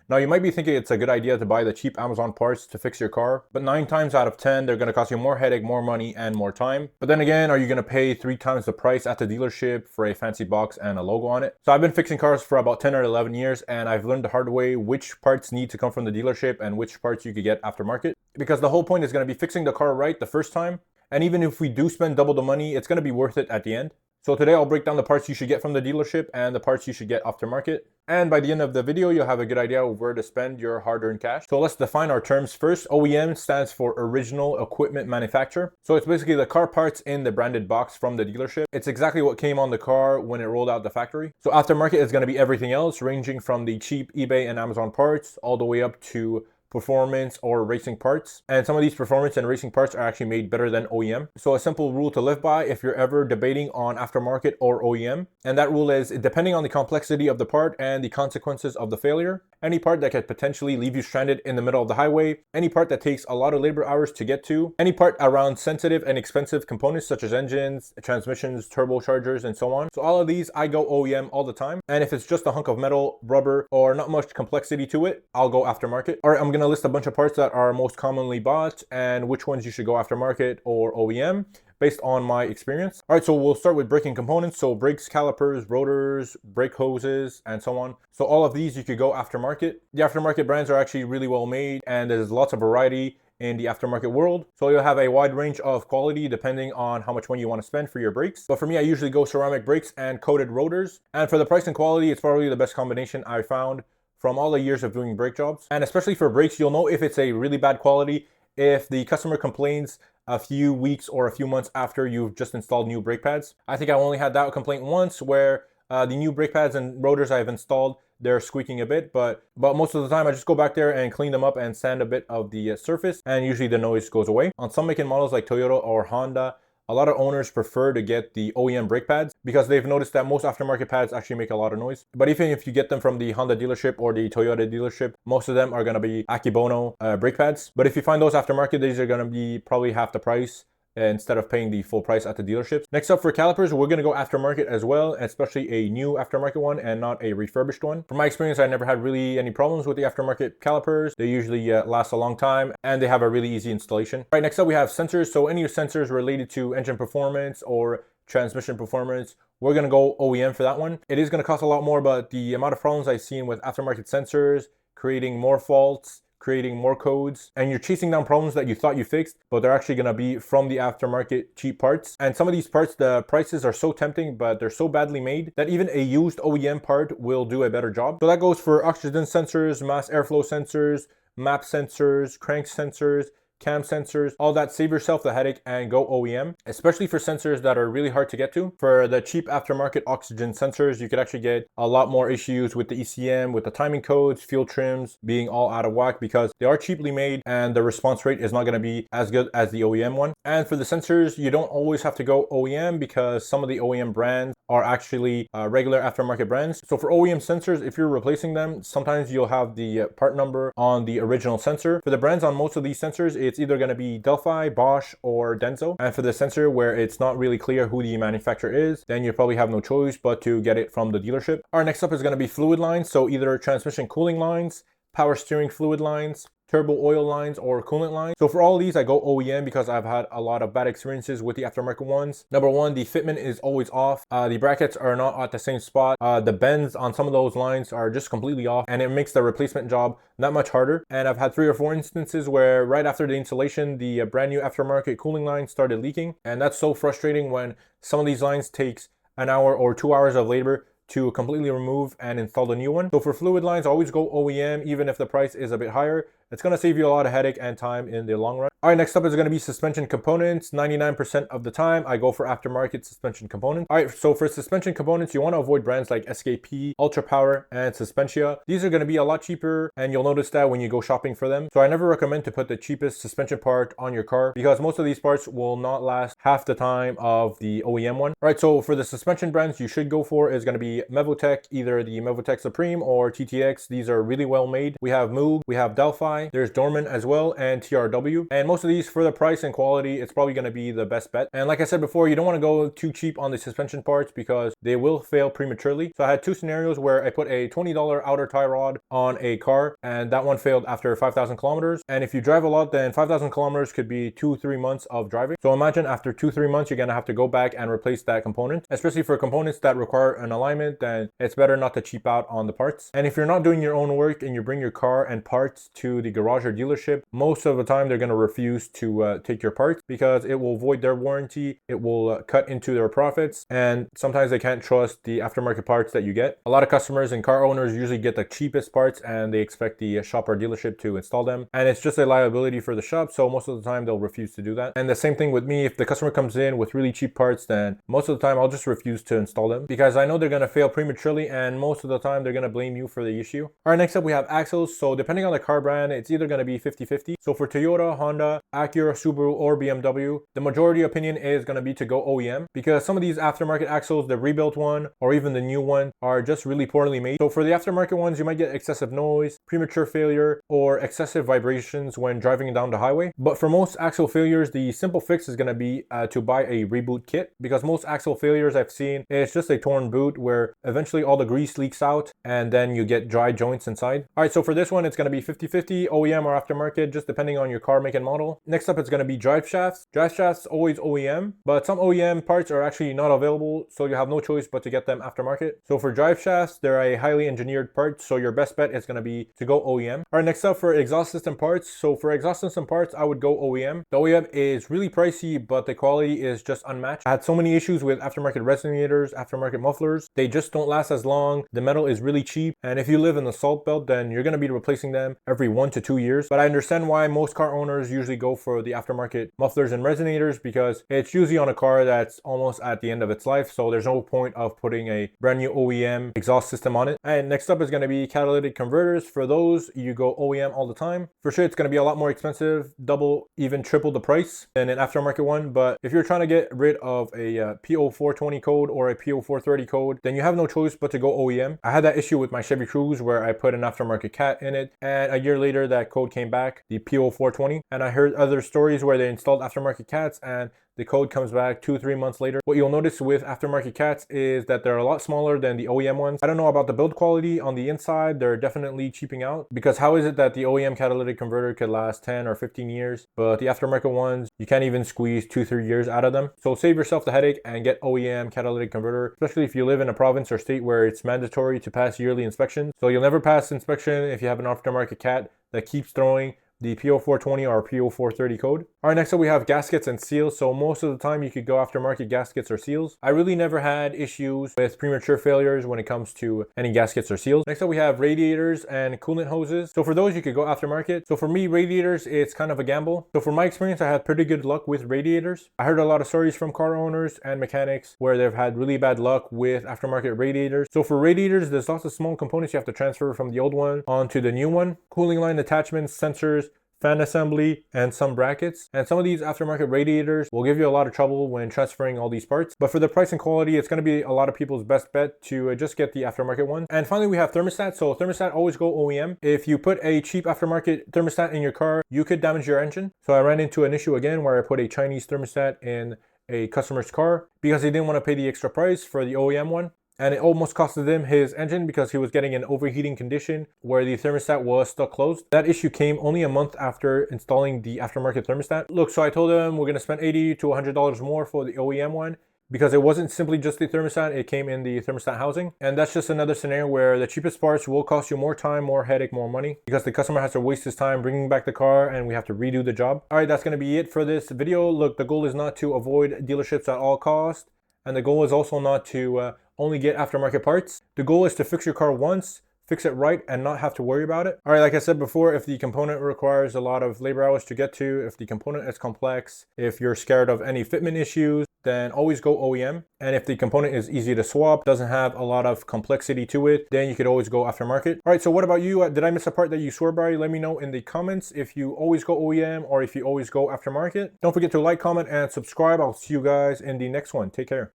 Now you might be thinking it's a good idea to buy the cheap Amazon parts to fix your car, but 9 times out of 10, they're gonna cost you more headache, more money, and more time. But then again, are you gonna pay 3 times the price at the dealership for a fancy box and a logo on it? So I've been fixing cars for about 10 or 11 years, and I've learned the hard way which parts need to come from the dealership and which parts you could get aftermarket. Because the whole point is gonna be fixing the car right the first time, and even if we do spend double the money, it's gonna be worth it at the end. So today I'll break down the parts you should get from the dealership and the parts you should get aftermarket. And by the end of the video, you'll have a good idea of where to spend your hard-earned cash. So let's define our terms first. OEM stands for Original Equipment Manufacturer. So it's basically the car parts in the branded box from the dealership. It's exactly what came on the car when it rolled out the factory. So aftermarket is going to be everything else, ranging from the cheap eBay and Amazon parts all the way up to performance or racing parts. And some of these performance and racing parts are actually made better than OEM. So a simple rule to live by if you're ever debating on aftermarket or OEM, and that rule is depending on the complexity of the part and the consequences of the failure, any part that could potentially leave you stranded in the middle of the highway, any part that takes a lot of labor hours to get to, any part around sensitive and expensive components such as engines, transmissions, turbochargers, and so on. So all of these, I go OEM all the time. And if it's just a hunk of metal, rubber, or not much complexity to it, I'll go aftermarket. All right, I'm gonna list a bunch of parts that are most commonly bought and which ones you should go aftermarket or OEM based on my experience. All right, so we'll start with braking components. So brakes, calipers, rotors, brake hoses, and so on. So all of these you could go aftermarket. The aftermarket brands are actually really well made and there's lots of variety in the aftermarket world. So you'll have a wide range of quality depending on how much money you want to spend for your brakes. But for me, I usually go ceramic brakes and coated rotors. And for the price and quality, it's probably the best combination I found from all the years of doing brake jobs. And especially for brakes, you'll know if it's a really bad quality if the customer complains a few weeks or a few months after you've just installed new brake pads. I think I only had that complaint once where the new brake pads and rotors I've installed, they're squeaking a bit, but most of the time I just go back there and clean them up and sand a bit of the surface, and usually the noise goes away. On some making models like Toyota or Honda, a lot of owners prefer to get the OEM brake pads because they've noticed that most aftermarket pads actually make a lot of noise. But even if you get them from the Honda dealership or the Toyota dealership, most of them are going to be Akibono brake pads. But if you find those aftermarket, these are going to be probably half the price instead of paying the full price at the dealerships. Next up for calipers, we're going to go aftermarket as well, especially a new aftermarket one and not a refurbished one. From my experience, I never had really any problems with the aftermarket calipers. They usually last a long time and they have a really easy installation. All right, next up we have sensors. So any sensors related to engine performance or transmission performance, we're going to go OEM for that one. It is going to cost a lot more, but the amount of problems I've seen with aftermarket sensors, creating more faults, creating more codes, and you're chasing down problems that you thought you fixed, but they're actually going to be from the aftermarket cheap parts. And some of these parts, the prices are so tempting, but they're so badly made that even a used OEM part will do a better job. So that goes for oxygen sensors, mass airflow sensors, map sensors, crank sensors, cam sensors, all that. Save yourself the headache and go OEM, especially for sensors that are really hard to get to. For the cheap aftermarket oxygen sensors, you could actually get a lot more issues with the ECM, with the timing codes, fuel trims being all out of whack because they are cheaply made and the response rate is not going to be as good as the OEM one. And for the sensors, you don't always have to go OEM because some of the OEM brands are actually regular aftermarket brands. So for OEM sensors, if you're replacing them, sometimes you'll have the part number on the original sensor. For the brands on most of these sensors, it's either going to be Delphi, Bosch, or Denso. And for the sensor where it's not really clear who the manufacturer is, then you probably have no choice but to get it from the dealership. Our next up is going to be fluid lines. So either transmission cooling lines, power steering fluid lines, turbo oil lines, or coolant lines. So for all of these, I go OEM because I've had a lot of bad experiences with the aftermarket ones. Number one, the fitment is always off. The brackets are not at the same spot. The bends on some of those lines are just completely off, and it makes the replacement job that much harder. And I've had 3 or 4 instances where right after the installation, the brand new aftermarket cooling line started leaking. And that's so frustrating when some of these lines takes an hour or 2 hours of labor to completely remove and install the new one. So for fluid lines, always go OEM, even if the price is a bit higher. It's going to save you a lot of headache and time in the long run. All right, next up is going to be suspension components. 99% of the time, I go for aftermarket suspension components. All right, so for suspension components, you want to avoid brands like SKP, Ultra Power, and Suspensia. These are going to be a lot cheaper, and you'll notice that when you go shopping for them. So I never recommend to put the cheapest suspension part on your car because most of these parts will not last half the time of the OEM one. All right, so for the suspension brands you should go for is going to be Mevotech, either the Mevotech Supreme or TTX. These are really well made. We have Moog, we have Delphi, there's Dorman as well, and TRW. And most of these, for the price and quality, it's probably going to be the best bet. And like I said before, you don't want to go too cheap on the suspension parts because they will fail prematurely. So I had two scenarios where I put a $20 outer tie rod on a car, and that one failed after 5,000 kilometers. And if you drive a lot, then 5,000 kilometers could be 2-3 months of driving. So imagine after 2-3 months, you're going to have to go back and replace that component. Especially for components that require an alignment, then it's better not to cheap out on the parts. And if you're not doing your own work and you bring your car and parts to the garage or dealership, most of the time they're going to refuse to take your parts because it will void their warranty, it will cut into their profits, and sometimes they can't trust the aftermarket parts that you get. A lot of customers and car owners usually get the cheapest parts and they expect the shop or dealership to install them, and it's just a liability for the shop, so most of the time they'll refuse to do that. And the same thing with me, if the customer comes in with really cheap parts, then most of the time I'll just refuse to install them because I know they're going to fail prematurely, and most of the time they're going to blame you for the issue. All right, next up we have axles. So depending on the car brand, it's either going to be 50-50. So for Toyota, Honda, Acura, Subaru, or BMW, the majority opinion is going to be to go OEM because some of these aftermarket axles, the rebuilt one or even the new one, are just really poorly made. So for the aftermarket ones, you might get excessive noise, premature failure, or excessive vibrations when driving down the highway. But for most axle failures, the simple fix is going to be to buy a reboot kit, because most axle failures I've seen, it's just a torn boot where eventually all the grease leaks out and then you get dry joints inside. All right, so for this one, it's going to be 50-50, OEM or aftermarket, just depending on your car make and model. Next up, it's going to be drive shafts. Drive shafts always OEM, but some OEM parts are actually not available, so you have no choice but to get them aftermarket. So for drive shafts, they're a highly engineered part, so your best bet is going to be to go OEM. All right, next up for exhaust system parts. So for exhaust system parts, I would go OEM. The OEM is really pricey, but the quality is just unmatched. I had so many issues with aftermarket resonators, aftermarket mufflers. They just don't last as long. The metal is really cheap, and if you live in the salt belt, then you're going to be replacing them every 1 to 2 years. But I understand why most car owners usually go for the aftermarket mufflers and resonators, because it's usually on a car that's almost at the end of its life, so there's no point of putting a brand new OEM exhaust system on it. And next up is going to be catalytic converters. For those, you go OEM all the time. For sure, it's going to be a lot more expensive, double, even triple the price than an aftermarket one. But if you're trying to get rid of a P0420 code or a P0430 code, then you have no choice but to go OEM. I had that issue with my Chevy Cruze where I put an aftermarket cat in it, and a year later that code came back, the P0420. And I heard other stories where they installed aftermarket cats and the code comes back 2-3 months later. What you'll notice with aftermarket cats is that they're a lot smaller than the OEM ones. I don't know about the build quality on the inside. They're definitely cheaping out, because how is it that the OEM catalytic converter could last 10 or 15 years, but the aftermarket ones, you can't even squeeze 2-3 years out of them? So save yourself the headache and get OEM catalytic converter, especially if you live in a province or state where it's mandatory to pass yearly inspections. So you'll never pass inspection if you have an aftermarket cat that keeps throwing the P0420 or P0430 code. All right, next up we have gaskets and seals. So most of the time you could go aftermarket gaskets or seals. I really never had issues with premature failures when it comes to any gaskets or seals. Next up we have radiators and coolant hoses. So for those, you could go aftermarket. So for me, radiators, it's kind of a gamble. So from my experience, I had pretty good luck with radiators. I heard a lot of stories from car owners and mechanics where they've had really bad luck with aftermarket radiators. So for radiators, there's lots of small components you have to transfer from the old one onto the new one. Cooling line attachments, sensors, fan assembly, and some brackets. And some of these aftermarket radiators will give you a lot of trouble when transferring all these parts. But for the price and quality, it's going to be a lot of people's best bet to just get the aftermarket one. And finally, we have thermostats. So thermostat, always go OEM. If you put a cheap aftermarket thermostat in your car, you could damage your engine. So I ran into an issue again where I put a Chinese thermostat in a customer's car because he didn't want to pay the extra price for the OEM one. And it almost costed him his engine because he was getting an overheating condition where the thermostat was stuck closed. That issue came only a month after installing the aftermarket thermostat. Look, so I told him we're going to spend $80 to $100 more for the OEM one, because it wasn't simply just the thermostat, it came in the thermostat housing. And that's just another scenario where the cheapest parts will cost you more time, more headache, more money, because the customer has to waste his time bringing back the car and we have to redo the job. All right, that's going to be it for this video. Look, the goal is not to avoid dealerships at all costs. And the goal is also not to only get aftermarket parts. The goal is to fix your car once, fix it right, and not have to worry about it. All right, like I said before, if the component requires a lot of labor hours to get to, if the component is complex, if you're scared of any fitment issues, then always go OEM. And if the component is easy to swap, doesn't have a lot of complexity to it, then you could always go aftermarket. All right, so what about you? Did I miss a part that you swear by? Let me know in the comments if you always go OEM or if you always go aftermarket. Don't forget to like, comment, and subscribe. I'll see you guys in the next one. Take care.